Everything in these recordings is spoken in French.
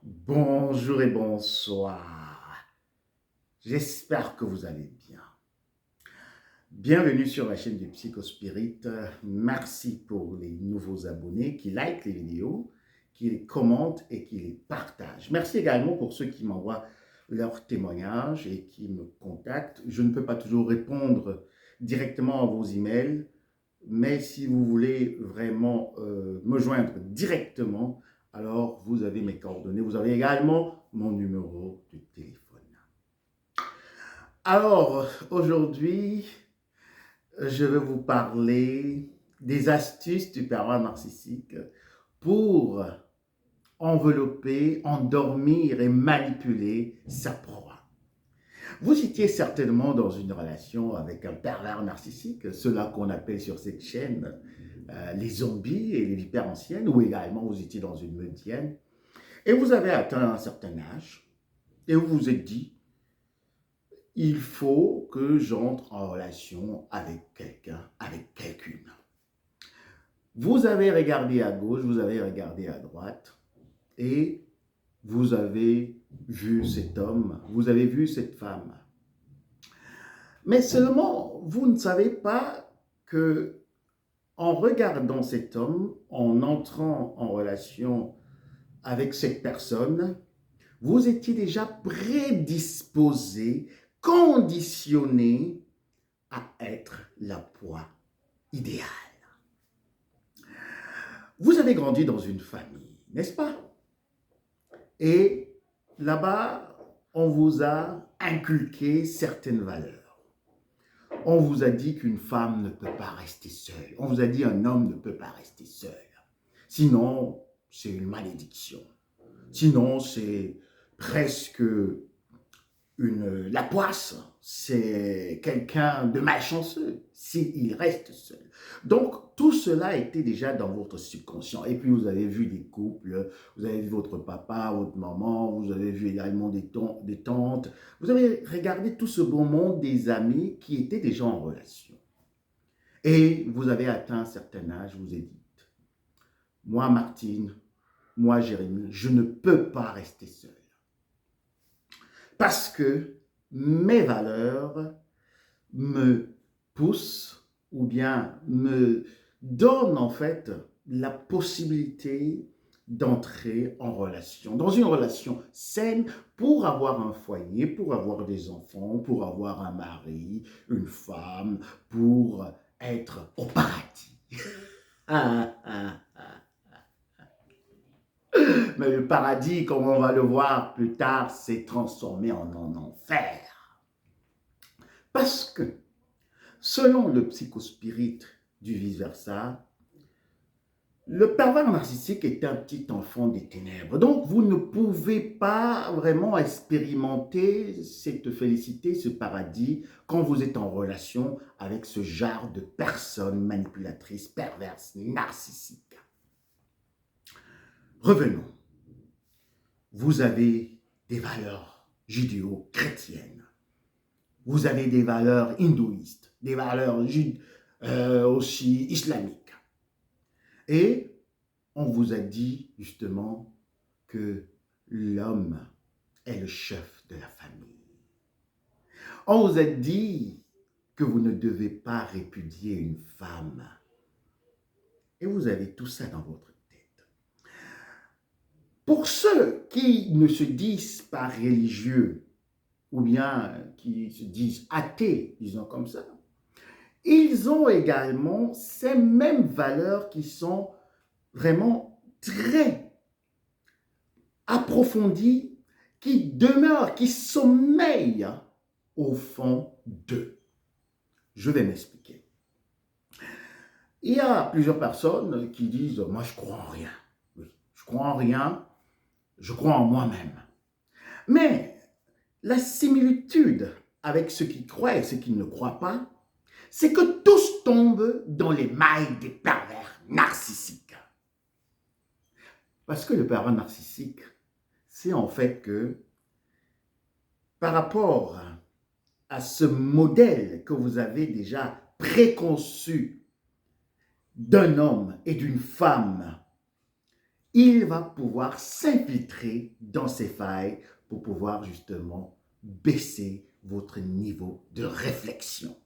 Bonjour et bonsoir. J'espère que vous allez bien. Bienvenue sur la chaîne du Psychospirit. Merci pour les nouveaux abonnés qui likent les vidéos, qui les commentent et qui les partagent. Merci également pour ceux qui m'envoient leurs témoignages et qui me contactent. Je ne peux pas toujours répondre directement à vos emails, mais si vous voulez vraiment me joindre directement, alors vous avez mes coordonnées. Vous avez également mon numéro de téléphone. Alors, aujourd'hui, je vais vous parler des astuces du pervers narcissique pour envelopper, endormir et manipuler sa proie. Vous étiez certainement dans une relation avec un pervers narcissique, cela qu'on appelle sur cette chaîne les zombies et les vipères anciennes, ou également vous étiez dans une meutienne, et vous avez atteint un certain âge, et vous vous êtes dit, il faut que j'entre en relation avec quelqu'un, avec quelqu'une. Vous avez regardé à gauche, vous avez regardé à droite, et vous avez vu cet homme, vous avez vu cette femme. Mais seulement, vous ne savez pas que en regardant cet homme, en entrant en relation avec cette personne, vous étiez déjà prédisposé, conditionné à être la proie idéale. Vous avez grandi dans une famille, n'est-ce pas? Et là-bas, on vous a inculqué certaines valeurs. On vous a dit qu'une femme ne peut pas rester seule. On vous a dit qu'un homme ne peut pas rester seul. Sinon, c'est une malédiction. Sinon, c'est presque la poisse. C'est quelqu'un de malchanceux s'il reste seul. Donc, tout cela était déjà dans votre subconscient. Et puis, vous avez vu des couples, vous avez vu votre papa, votre maman, vous avez vu également des tantes. Vous avez regardé tout ce beau monde des amis qui étaient déjà en relation. Et vous avez atteint un certain âge, vous avez dit, moi, Martine, moi, Jérémie, je ne peux pas rester seul. Parce que mes valeurs me poussent ou bien me donnent en fait la possibilité d'entrer en relation, dans une relation saine pour avoir un foyer, pour avoir des enfants, pour avoir un mari, une femme, pour être au paradis. Ah, ah, ah. Mais le paradis, comme on va le voir plus tard, s'est transformé en enfer. Parce que, selon le psychospirit du vice-versa, le pervers narcissique est un petit enfant des ténèbres. Donc, vous ne pouvez pas vraiment expérimenter cette félicité, ce paradis, quand vous êtes en relation avec ce genre de personnes manipulatrices, perverses, narcissiques. Revenons. Vous avez des valeurs judéo-chrétiennes. Vous avez des valeurs hindouistes, des valeurs aussi islamiques. Et on vous a dit justement que l'homme est le chef de la famille. On vous a dit que vous ne devez pas répudier une femme. Et vous avez tout ça dans votre tête. Pour ceux qui ne se disent pas religieux, ou bien qui se disent athées, disons comme ça, ils ont également ces mêmes valeurs qui sont vraiment très approfondies, qui demeurent, qui sommeillent au fond d'eux. Je vais m'expliquer. Il y a plusieurs personnes qui disent « moi je crois en rien ». Oui, je crois en rien, je crois en moi-même. Mais la similitude avec ceux qui croient et ceux qui ne croient pas, c'est que tous tombent dans les mailles des pervers narcissiques. Parce que le pervers narcissique, c'est en fait que par rapport à ce modèle que vous avez déjà préconçu d'un homme et d'une femme il va pouvoir s'infiltrer dans ces failles pour pouvoir justement baisser votre niveau de réflexion.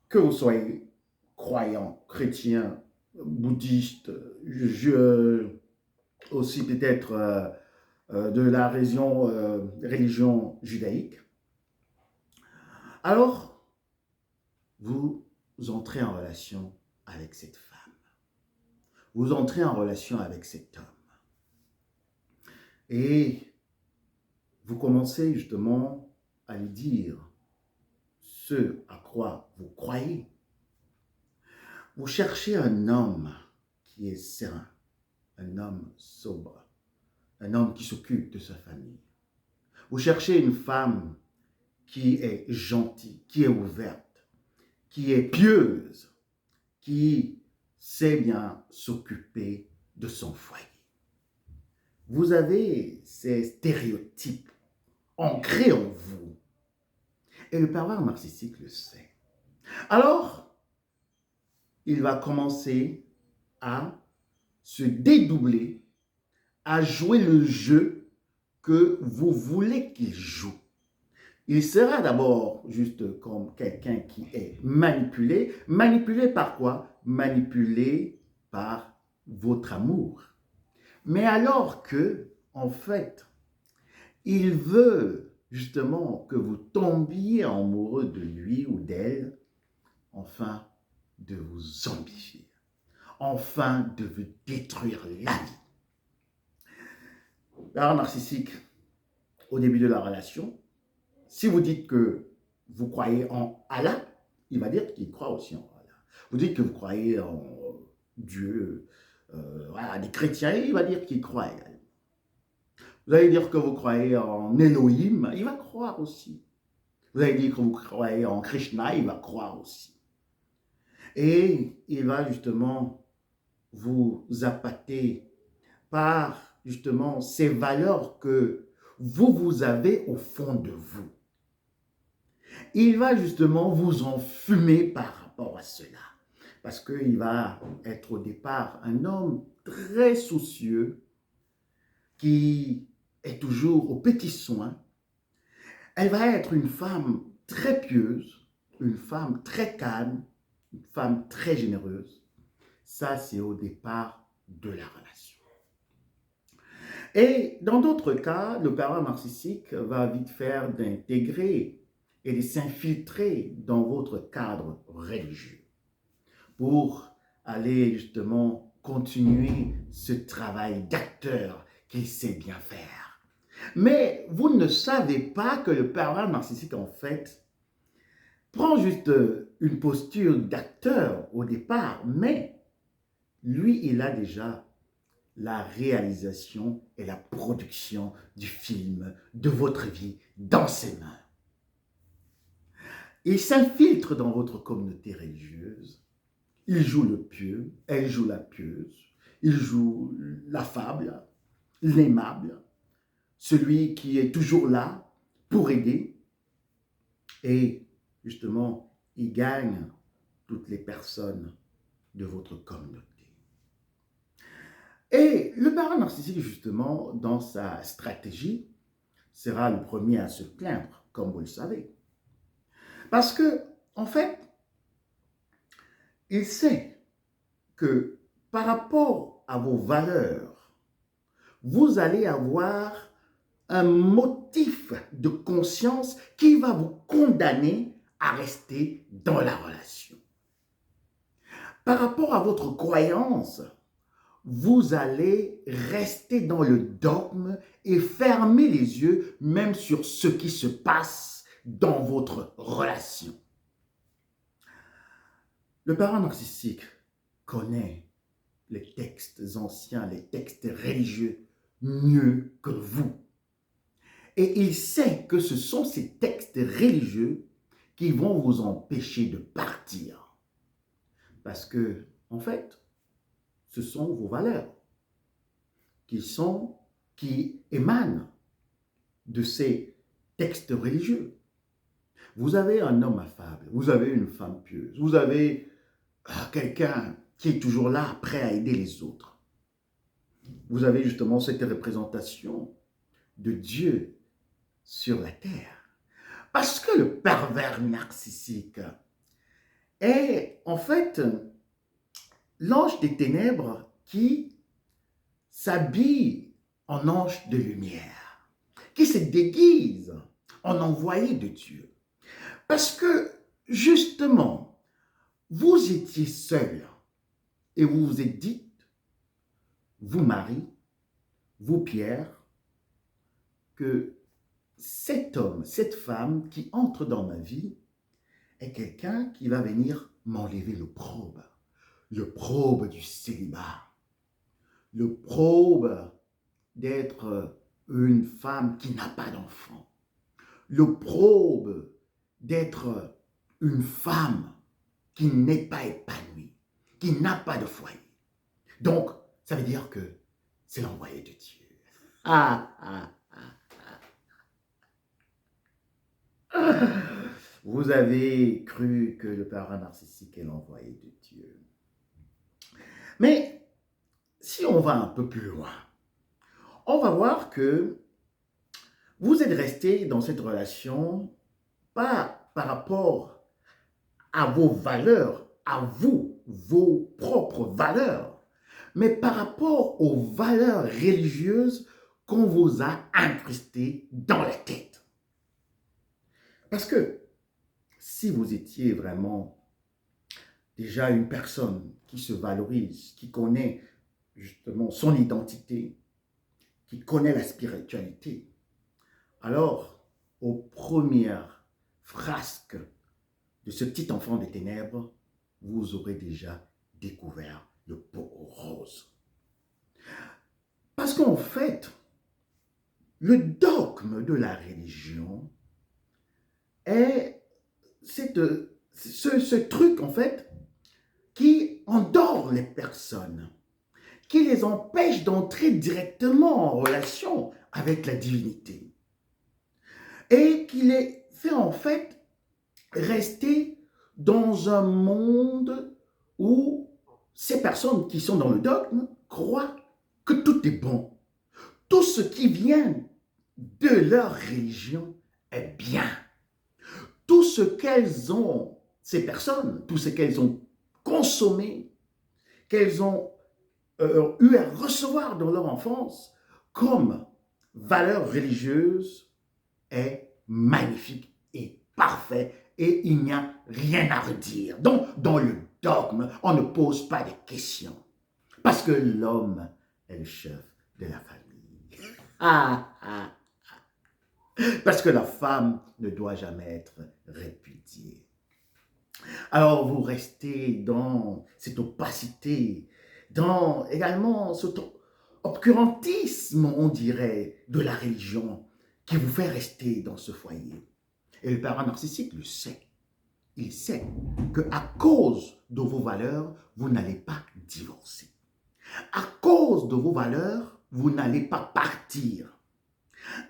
Que vous soyez croyant, chrétien, bouddhiste, aussi peut-être de la religion judaïque, alors vous entrez en relation avec cette femme. Vous entrez en relation avec cet homme. Et vous commencez justement à lui dire ce à quoi vous croyez. Vous cherchez un homme qui est serein, un homme sobre, un homme qui s'occupe de sa famille. Vous cherchez une femme qui est gentille, qui est ouverte, qui est pieuse, qui sait bien s'occuper de son foyer. Vous avez ces stéréotypes ancrés en vous. Et le pervers narcissique le sait. Alors, il va commencer à se dédoubler, à jouer le jeu que vous voulez qu'il joue. Il sera d'abord juste comme quelqu'un qui est manipulé. Manipulé par quoi? Manipulé par votre amour. Mais alors que, en fait, il veut justement que vous tombiez amoureux de lui ou d'elle, enfin de vous zombifier, enfin de vous détruire la vie. Alors, narcissique, au début de la relation, si vous dites que vous croyez en Allah, il va dire qu'il croit aussi en Allah. Vous dites que vous croyez en Dieu, voilà, des chrétiens, il va dire qu'il croit également. Vous allez dire que vous croyez en Elohim, il va croire aussi. Vous allez dire que vous croyez en Krishna, il va croire aussi. Et il va justement vous appâter par justement ces valeurs que vous avez au fond de vous. Il va justement vous enfumer par rapport à cela. Parce qu'il va être au départ un homme très soucieux qui est toujours aux petits soins. Elle va être une femme très pieuse, une femme très calme, une femme très généreuse. Ça, c'est au départ de la relation. Et dans d'autres cas, le pervers narcissique va vite faire d'intégrer et de s'infiltrer dans votre cadre religieux pour aller justement continuer ce travail d'acteur qu'il sait bien faire. Mais vous ne savez pas que le pervers narcissique, en fait, prend juste une posture d'acteur au départ, mais lui, il a déjà la réalisation et la production du film de votre vie dans ses mains. Il s'infiltre dans votre communauté religieuse. Il joue le pieux, elle joue la pieuse, il joue l'affable, l'aimable, celui qui est toujours là pour aider. Et justement, il gagne toutes les personnes de votre communauté. Et le pervers narcissique, justement, dans sa stratégie, sera le premier à se plaindre, comme vous le savez. Parce que, en fait, il sait que par rapport à vos valeurs, vous allez avoir un motif de conscience qui va vous condamner à rester dans la relation. Par rapport à votre croyance, vous allez rester dans le dogme et fermer les yeux même sur ce qui se passe dans votre relation. Le pervers narcissique connaît les textes anciens, les textes religieux mieux que vous. Et il sait que ce sont ces textes religieux qui vont vous empêcher de partir. Parce que, en fait, ce sont vos valeurs qui émanent de ces textes religieux. Vous avez un homme affable, vous avez une femme pieuse, vous avez quelqu'un qui est toujours là, prêt à aider les autres. Vous avez justement cette représentation de Dieu sur la terre. Parce que le pervers narcissique est en fait l'ange des ténèbres qui s'habille en ange de lumière, qui se déguise en envoyé de Dieu. Parce que, justement, vous étiez seul et vous vous êtes dit, vous Marie, vous Pierre, que cet homme, cette femme qui entre dans ma vie est quelqu'un qui va venir m'enlever le probe du célibat, le probe d'être une femme qui n'a pas d'enfant, le probe d'être une femme qui n'est pas épanouie, qui n'a pas de foyer. Donc, ça veut dire que c'est l'envoyé de Dieu. Ah, ah, ah. Vous avez cru que le pervers narcissique est l'envoyé de Dieu. Mais si on va un peu plus loin, on va voir que vous êtes resté dans cette relation pas par rapport à vos valeurs, à vous, vos propres valeurs, mais par rapport aux valeurs religieuses qu'on vous a incrustées dans la tête. Parce que si vous étiez vraiment déjà une personne qui se valorise, qui connaît justement son identité, qui connaît la spiritualité, alors aux premières frasques de ce petit enfant des ténèbres, vous aurez déjà découvert le pot rose. Parce qu'en fait, le dogme de la religion est ce truc, en fait, qui endort les personnes, qui les empêche d'entrer directement en relation avec la divinité et qui les fait, en fait, rester dans un monde où ces personnes qui sont dans le dogme croient que tout est bon. Tout ce qui vient de leur religion est bien. Tout ce qu'elles ont, ces personnes, tout ce qu'elles ont consommé, qu'elles ont eu à recevoir dans leur enfance comme valeur religieuse est magnifique et parfait et il n'y a rien à redire. Donc, dans le dogme, on ne pose pas de questions parce que l'homme est le chef de la famille. Ah, ah. Parce que la femme ne doit jamais être répudiée. Alors vous restez dans cette opacité, dans également cet obscurantisme, on dirait, de la religion qui vous fait rester dans ce foyer. Et le pervers narcissique le sait. Il sait qu'à cause de vos valeurs, vous n'allez pas divorcer. À cause de vos valeurs, vous n'allez pas partir.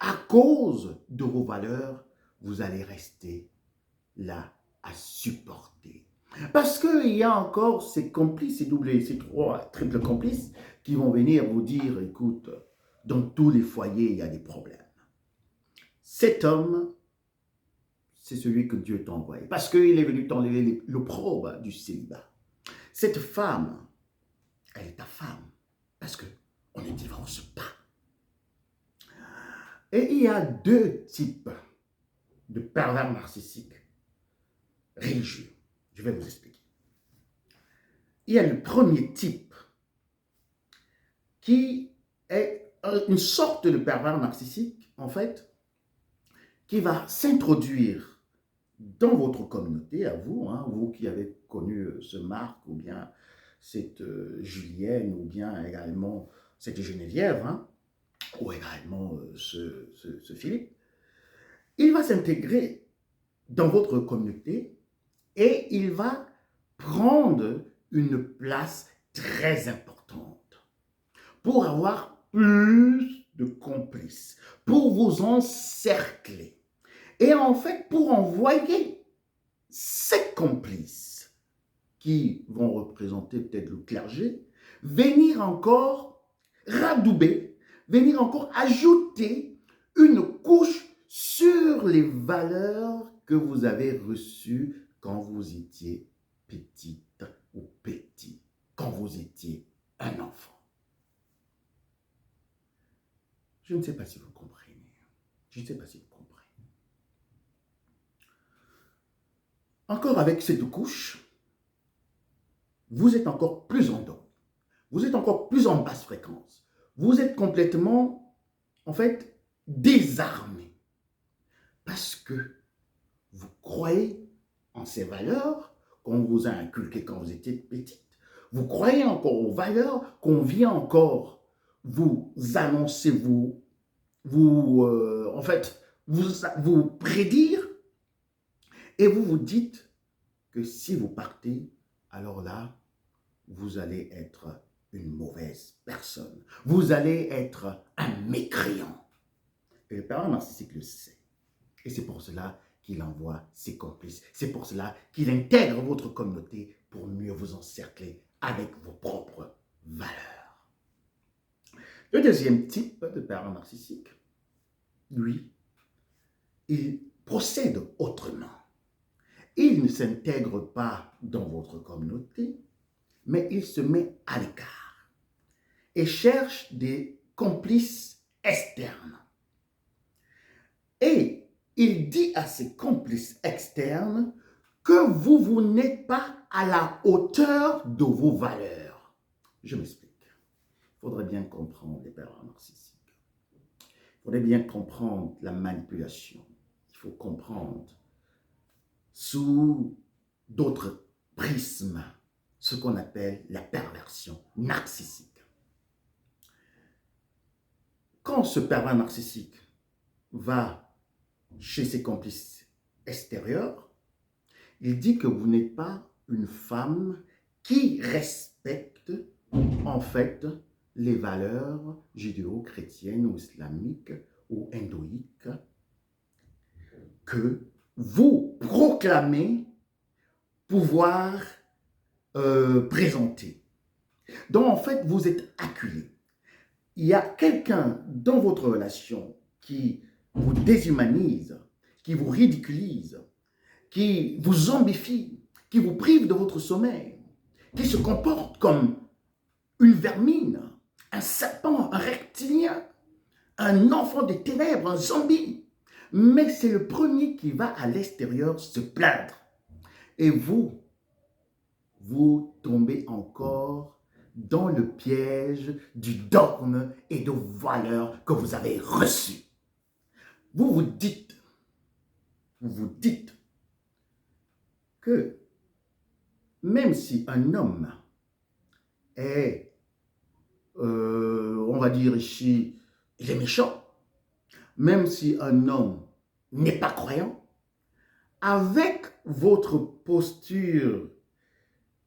À cause de vos valeurs, vous allez rester là à supporter. Parce qu'il y a encore ces complices, ces trois triples complices qui vont venir vous dire, écoute, dans tous les foyers, il y a des problèmes. Cet homme, c'est celui que Dieu t'a envoyé. Parce qu'il est venu t'enlever l'opprobre du célibat. Cette femme, elle est ta femme. Parce qu'on ne divorce pas. Et il y a deux types de pervers narcissiques religieux. Je vais vous expliquer. Il y a le premier type qui est une sorte de pervers narcissique, en fait, qui va s'introduire dans votre communauté, à vous, hein, vous qui avez connu ce Marc, ou bien cette Julienne, ou bien également cette Geneviève, hein, ou également ce Philippe. Il va s'intégrer dans votre communauté et il va prendre une place très importante pour avoir plus de complices, pour vous encercler et en fait pour envoyer ces complices qui vont représenter peut-être le clergé, venir encore radouber, venir encore ajouter une couche sur les valeurs que vous avez reçues quand vous étiez petite ou petit, quand vous étiez un enfant. Je ne sais pas si vous comprenez. Je ne sais pas si vous comprenez. Encore avec cette couche, vous êtes encore plus endormi. Vous êtes encore plus en basse fréquence. Vous êtes complètement, en fait, désarmé. Parce que vous croyez en ces valeurs qu'on vous a inculquées quand vous étiez petite. Vous croyez encore aux valeurs qu'on vient encore vous annoncer, en fait, vous prédire, et vous vous dites que si vous partez, alors là, vous allez être une mauvaise personne. Vous allez être un mécréant. Et le père narcissique le sait. Et c'est pour cela qu'il envoie ses complices. C'est pour cela qu'il intègre votre communauté pour mieux vous encercler avec vos propres valeurs. Le deuxième type de père narcissique, lui, il procède autrement. Il ne s'intègre pas dans votre communauté, mais il se met à l'écart et cherche des complices externes. Et il dit à ses complices externes que vous n'êtes pas à la hauteur de vos valeurs. Je m'explique. Il faudrait bien comprendre les pères narcissiques. Il faudrait bien comprendre la manipulation. Il faut comprendre sous d'autres prismes ce qu'on appelle la perversion narcissique. Quand ce pervers narcissique va chez ses complices extérieurs, il dit que vous n'êtes pas une femme qui respecte en fait les valeurs judéo-chrétiennes ou islamiques ou hindoïques que vous proclamez pouvoir présenter. Donc en fait, vous êtes acculé. Il y a quelqu'un dans votre relation qui vous déshumanise, qui vous ridiculise, qui vous zombifie, qui vous prive de votre sommeil, qui se comporte comme une vermine, un serpent, un reptilien, un enfant des ténèbres, un zombie. Mais c'est le premier qui va à l'extérieur se plaindre. Et vous tombez encore dans le piège du dogme et de valeurs que vous avez reçues. Vous vous dites que même si un homme est, on va dire ici, il est méchant, même si un homme n'est pas croyant, avec votre posture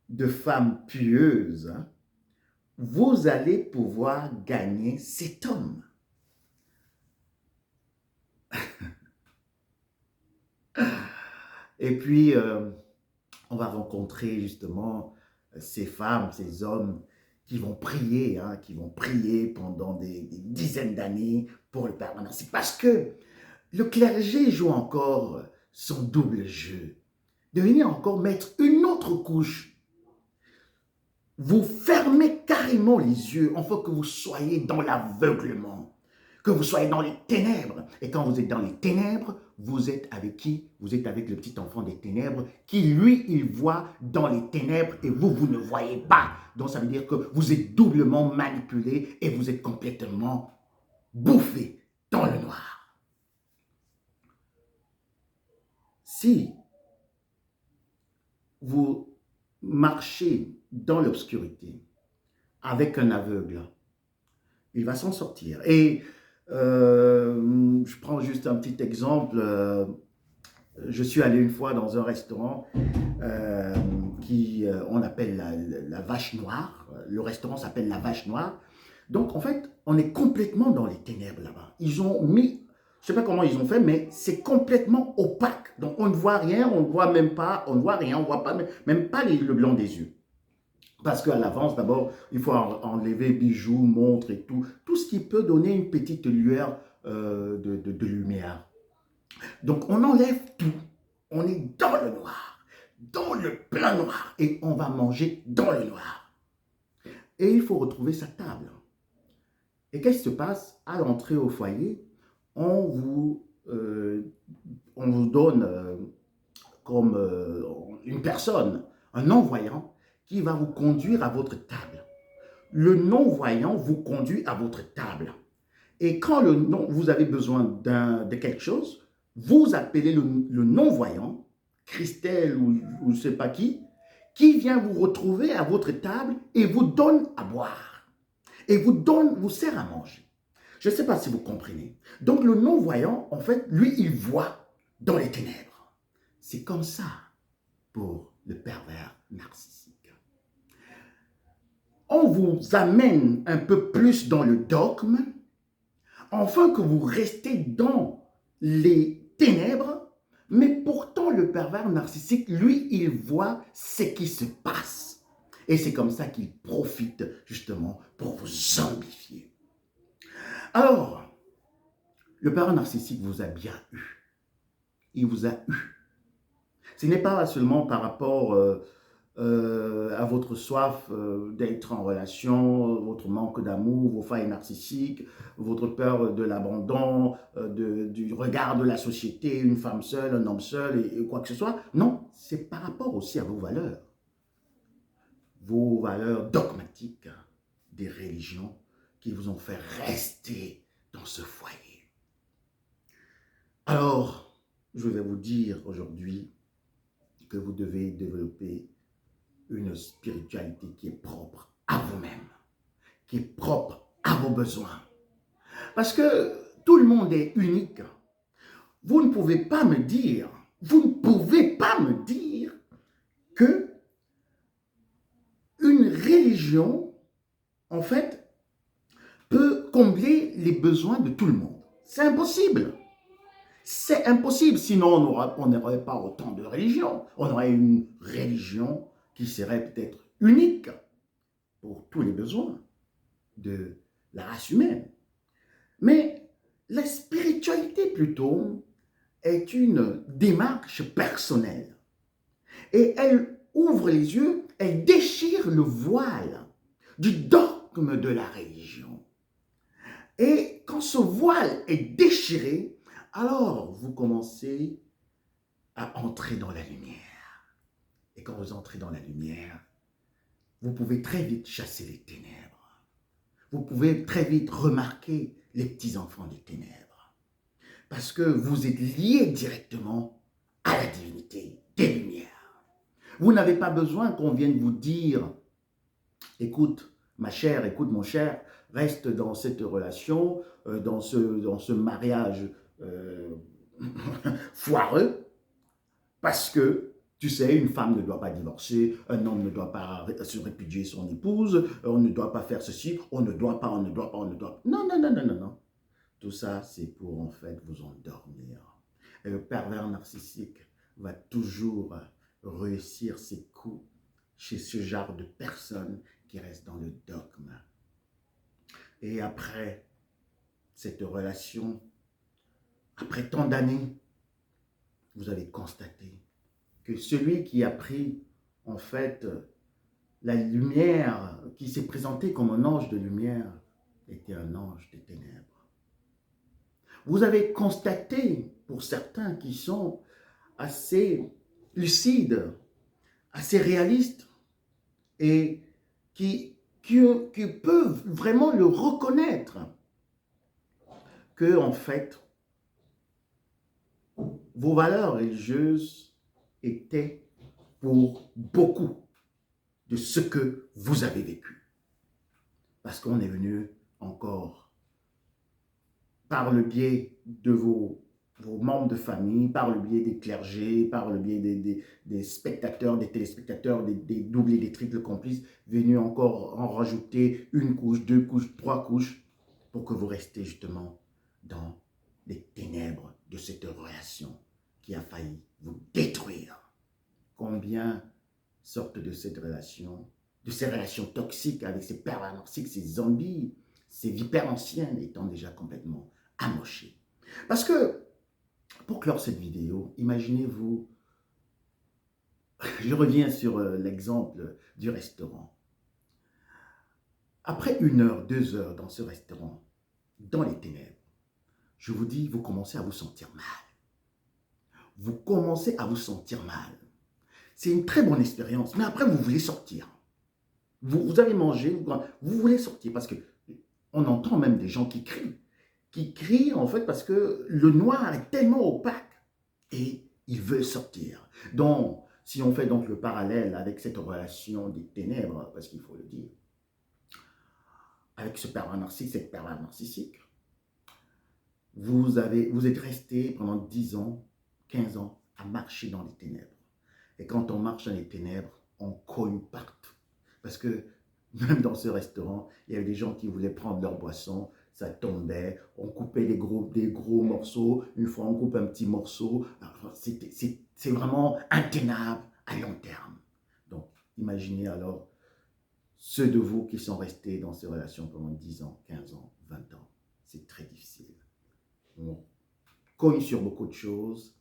de femme pieuse, vous allez pouvoir gagner cet homme. Et puis, on va rencontrer justement ces femmes, ces hommes qui vont prier, pendant des dizaines d'années pour le père narcissique. Parce que le clergé joue encore son double jeu, de venir encore mettre une autre couche. Vous fermez carrément les yeux, afin que vous soyez dans l'aveuglement, que vous soyez dans les ténèbres. Et quand vous êtes dans les ténèbres, vous êtes avec qui? Vous êtes avec le petit enfant des ténèbres qui, lui, il voit dans les ténèbres et vous ne voyez pas. Donc, ça veut dire que vous êtes doublement manipulé et vous êtes complètement bouffé dans le noir. Si vous marchez dans l'obscurité avec un aveugle, il va s'en sortir. Et je prends juste un petit exemple. Je suis allé une fois dans un restaurant on appelle la Vache Noire. Le restaurant s'appelle la Vache Noire. Donc, en fait, on est complètement dans les ténèbres là-bas. Ils ont mis Je ne sais pas comment ils ont fait, mais c'est complètement opaque. Donc, on ne voit rien, on ne voit même pas, on ne voit rien, on ne voit pas, même pas le blanc des yeux. Parce qu'à l'avance, d'abord, il faut enlever bijoux, montres et tout. Tout ce qui peut donner une petite lueur de lumière. Donc, on enlève tout. On est dans le noir, dans le plein noir. Et on va manger dans le noir. Et il faut retrouver sa table. Et qu'est-ce qui se passe? À l'entrée au foyer, on vous donne comme une personne, un non-voyant, qui va vous conduire à votre table. Le non-voyant vous conduit à votre table. Et quand vous avez besoin de quelque chose, vous appelez le non-voyant, Christelle ou je ne sais pas qui vient vous retrouver à votre table et vous donne à boire. Et vous sert à manger. Je ne sais pas si vous comprenez. Donc le non-voyant, en fait, lui, il voit dans les ténèbres. C'est comme ça pour le pervers narcissique. On vous amène un peu plus dans le dogme, afin que vous restez dans les ténèbres, mais pourtant le pervers narcissique, lui, il voit ce qui se passe. Et c'est comme ça qu'il profite justement pour vous zombifier. Alors, le pervers narcissique vous a bien eu. Il vous a eu. Ce n'est pas seulement par rapport à votre soif d'être en relation, votre manque d'amour, vos failles narcissiques, votre peur de l'abandon, du regard de la société, une femme seule, un homme seul et quoi que ce soit. Non, c'est par rapport aussi à vos valeurs dogmatiques des religions qui vous ont fait rester dans ce foyer. Alors, je vais vous dire aujourd'hui que vous devez développer une spiritualité qui est propre à vous-même, qui est propre à vos besoins. Parce que tout le monde est unique. Vous ne pouvez pas me dire que une religion, en fait, peut combler les besoins de tout le monde. C'est impossible. C'est impossible, sinon on n'aurait pas autant de religions. On aurait une religion qui serait peut-être unique pour tous les besoins de la race humaine. Mais la spiritualité plutôt est une démarche personnelle. Et elle ouvre les yeux, elle déchire le voile du dogme de la religion. Et quand ce voile est déchiré, alors vous commencez à entrer dans la lumière. Et quand vous entrez dans la lumière, vous pouvez très vite chasser les ténèbres. Vous pouvez très vite remarquer les petits-enfants des ténèbres. Parce que vous êtes liés directement à la divinité des lumières. Vous n'avez pas besoin qu'on vienne vous dire « Écoute, ma chère, écoute mon cher, reste dans cette relation, dans ce mariage foireux, parce que tu sais, une femme ne doit pas divorcer, un homme ne doit pas se répudier son épouse, on ne doit pas faire ceci, on ne doit pas. Non, non, non, non, non, non. Tout ça, c'est pour en fait vous endormir. Et le pervers narcissique va toujours réussir ses coups chez ce genre de personnes qui restent dans le dogme. Et après cette relation, après tant d'années, vous allez constater que celui qui a pris en fait la lumière, qui s'est présenté comme un ange de lumière, était un ange des ténèbres. Vous avez constaté, pour certains qui sont assez lucides, assez réalistes et qui peuvent vraiment le reconnaître, que en fait, vos valeurs religieuses étaient pour beaucoup de ce que vous avez vécu. Parce qu'on est venu encore par le biais de vos membres de famille, par le biais des clergés, par le biais des spectateurs, des téléspectateurs, des doubles et des triples complices, venus encore en rajouter une couche, deux couches, trois couches, pour que vous restiez justement dans les ténèbres de cette relation qui a failli vous détruire. Combien sortent de cette relation, de ces relations toxiques avec ces pervers narcissiques, ces zombies, ces vipères anciennes étant déjà complètement amochées. Parce que, pour clore cette vidéo, imaginez-vous, je reviens sur l'exemple du restaurant. Après 1 heure, 2 heures dans ce restaurant, dans les ténèbres, je vous dis, vous commencez à vous sentir mal. Vous commencez à vous sentir mal. C'est une très bonne expérience, mais après, vous voulez sortir. Vous avez mangé, vous voulez sortir parce que on entend même des gens qui crient en fait parce que le noir est tellement opaque et ils veulent sortir. Donc, si on fait donc le parallèle avec cette relation des ténèbres, parce qu'il faut le dire, avec ce pervers narcissique, cette pervers narcissique, vous êtes resté pendant 10 ans, 15 ans à marcher dans les ténèbres. Et quand on marche dans les ténèbres, on cogne partout. Parce que même dans ce restaurant, il y avait des gens qui voulaient prendre leur boisson, ça tombait, on coupait des gros morceaux, une fois on coupe un petit morceau, c'est vraiment intenable à long terme. Donc, imaginez alors ceux de vous qui sont restés dans ces relations pendant 10 ans, 15 ans, 20 ans, c'est très difficile. On cogne sur beaucoup de choses,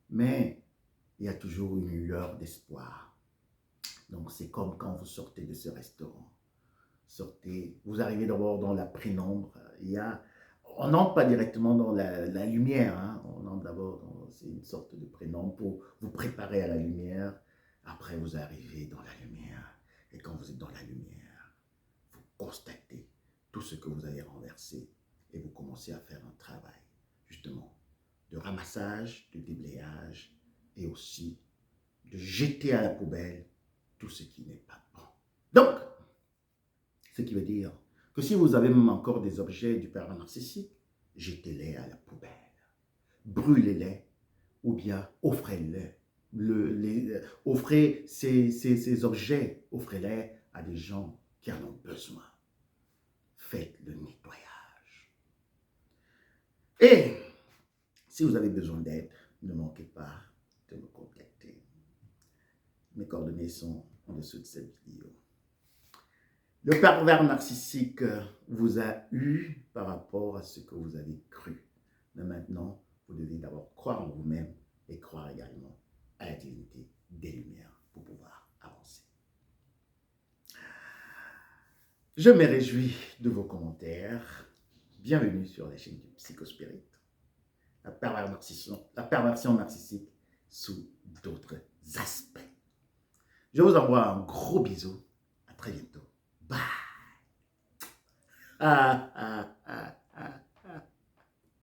mais il y a toujours une lueur d'espoir. Donc, c'est comme quand vous sortez de ce restaurant. Sortez, vous arrivez d'abord dans la pénombre. On n'entre pas directement dans la lumière. Hein. On entre d'abord, c'est une sorte de pénombre pour vous préparer à la lumière. Après, vous arrivez dans la lumière. Et quand vous êtes dans la lumière, vous constatez tout ce que vous avez renversé. Et vous commencez à faire un travail, justement, de ramassage, de déblayage et aussi de jeter à la poubelle tout ce qui n'est pas bon. Donc, ce qui veut dire que si vous avez même encore des objets du pervers narcissique, jetez-les à la poubelle. Brûlez-les ou bien offrez-les. Offrez ces objets, offrez-les à des gens qui en ont besoin. Faites le nettoyage. Et si vous avez besoin d'aide, ne manquez pas de me contacter. Mes coordonnées sont en dessous de cette vidéo. Le pervers narcissique vous a eu par rapport à ce que vous avez cru. Mais maintenant, vous devez d'abord croire en vous-même et croire également à la divinité des Lumières pour pouvoir avancer. Je me réjouis de vos commentaires. Bienvenue sur la chaîne du Psychospirit. La perversion narcissique sous d'autres aspects. Je vous envoie un gros bisou. À très bientôt. Bye.